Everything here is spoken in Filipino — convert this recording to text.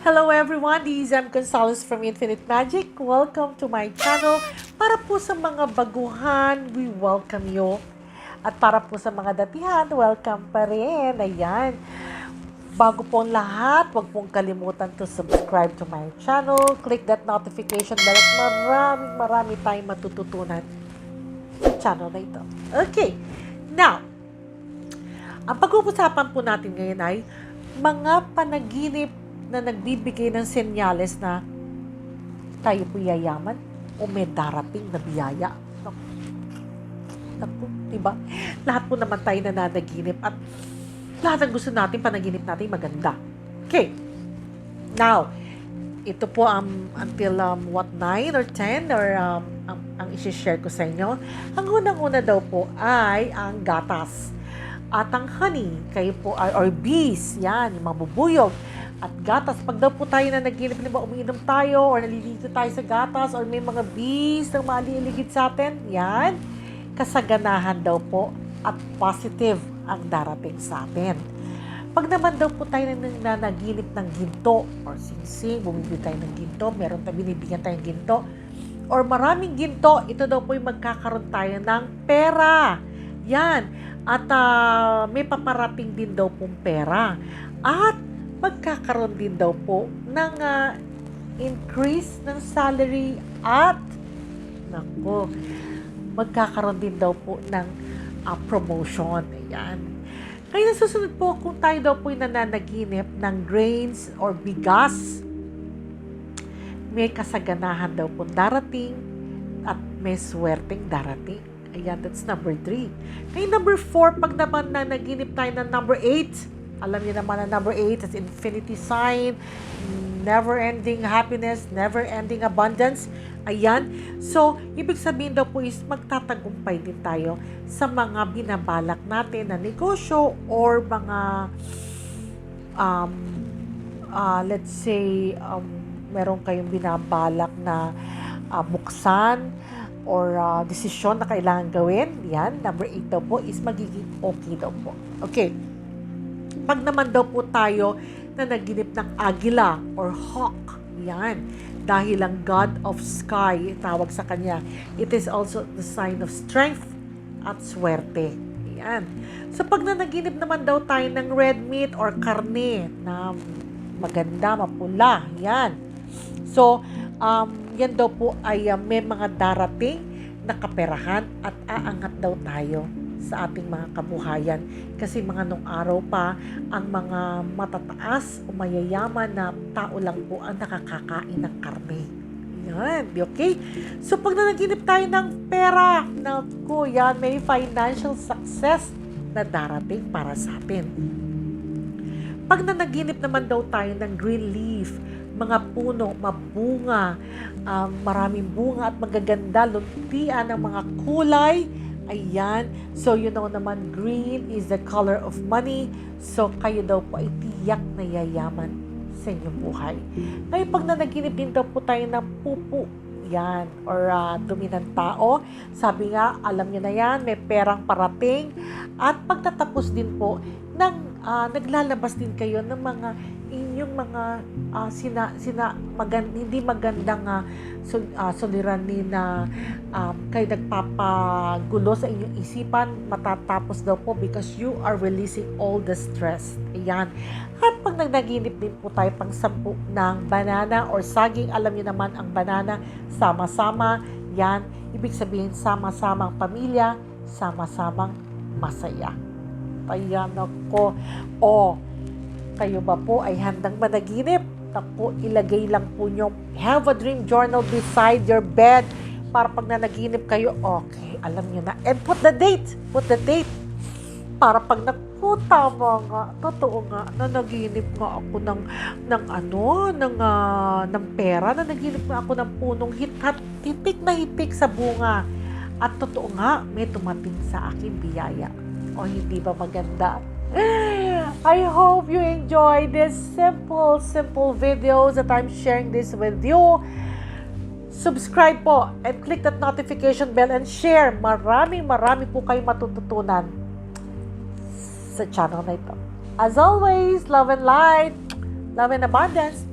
Hello everyone, this is M. Gonzalez from Infinite Magic. Welcome to my channel. Para po sa mga baguhan, we welcome you. At para po sa mga datihan, welcome pa rin. Ayan. Bago po ang lahat, huwag pong kalimutan to subscribe to my channel. Click that notification bell at marami tayong matututunan sa channel na ito. Okay. Now, ang pag-uusapan po natin ngayon ay mga panaginip na nagbibigay ng senyales na tayo po yayaman o may darating na biyaya. Naku, diba? Lahat po naman tayo nananaginip at lahat ng gusto natin, panaginip natin maganda. Okay. Now, ito po until 9 or 10 or ang isi-share ko sa inyo. Ang unang-una daw po ay ang gatas at ang honey. Kayo po or bees, yan, mabubuyog. At gatas, pag daw po tayo na naginip, umiinom tayo or naliligo tayo sa gatas or may mga bees na maliligid sa atin, yan, kasaganahan daw po at positive ang darating sa atin. Pag naman daw po tayo na naginip ng ginto or singsing, bumibili tayo ng ginto, meron tayo binibigyan tayong ginto, or maraming ginto, ito daw po yung magkakaroon tayo ng pera. Yan. At may paparating din daw pong pera. At magkakaroon din daw po ng increase ng salary at magkakaroon din daw po ng promotion. Ayan. Kaya susunod po, kung tayo daw po nananaginip ng grains or bigas, may kasaganahan daw po darating at may swerteng darating. Ayan, that's number 3. Kaya number 4, pag naman naginip tayo ng number 8, alam niyo naman na number 8 is infinity sign, never-ending happiness, never-ending abundance. Ayan. So, ibig sabihin daw po is magtatagumpay din tayo sa mga binabalak natin na negosyo or mga, let's say, meron kayong binabalak na buksan or desisyon na kailangan gawin. Yan, number 8 daw po is magiging okay daw po. Okay. Pag naman daw po tayo na naginip ng agila or hawk, yan, dahil ang God of Sky, tawag sa kanya, it is also the sign of strength at swerte. Yan. So pag naginip naman daw tayo ng red meat or karne na maganda, mapula, yan. So, yan daw po ay may mga darating na kaperahan at aangat daw tayo sa ating mga kabuhayan. Kasi mga nung araw pa, ang mga matataas o mayayaman na tao lang po ang nakakakain ng karne. Yan, okay? So, pag nanaginip tayo ng pera, naku, yan, may financial success na darating para sa atin. Pag nanaginip naman daw tayo ng green leaf, mga puno, mabunga, maraming bunga at magaganda, luntian ng mga kulay. Ayan. So, you know naman, green is the color of money. So, kayo daw po ay tiyak na yayaman sa inyong buhay. Ngayon, pag nanaginip din daw po tayo ng pupu, yan, or dumi ng tao, sabi nga, alam niyo na yan, may perang parating. At pagtatapos din po, naglalabas din kayo ng mga inyong mga hindi magandang suliranin na kayo nagpapagulo sa inyong isipan, matatapos daw po because you are releasing all the stress. Ayan. At pag nagnaginip din po tayo pang 10 ng banana or saging, alam niyo naman ang banana, sama-sama, yan, ibig sabihin sama-samang pamilya, sama-samang masaya. Ayan ako. Kayo ba po ay handang managinip? Tapo, ilagay lang po nyo. Have a dream journal beside your bed para pag nanaginip kayo, okay, alam nyo na. And put the date. Para pag tama nga, totoo nga, nanaginip nga ako ng pera, nanaginip nga ako ng punong hitik na hitik sa bunga. At totoo nga, may tumating sa akin biyaya. O hindi ba maganda? I hope you enjoy this simple videos that I'm sharing this with you. Subscribe po and click that notification bell and share. Marami po kayo matututunan sa channel na ito. As always, love and light, love and abundance.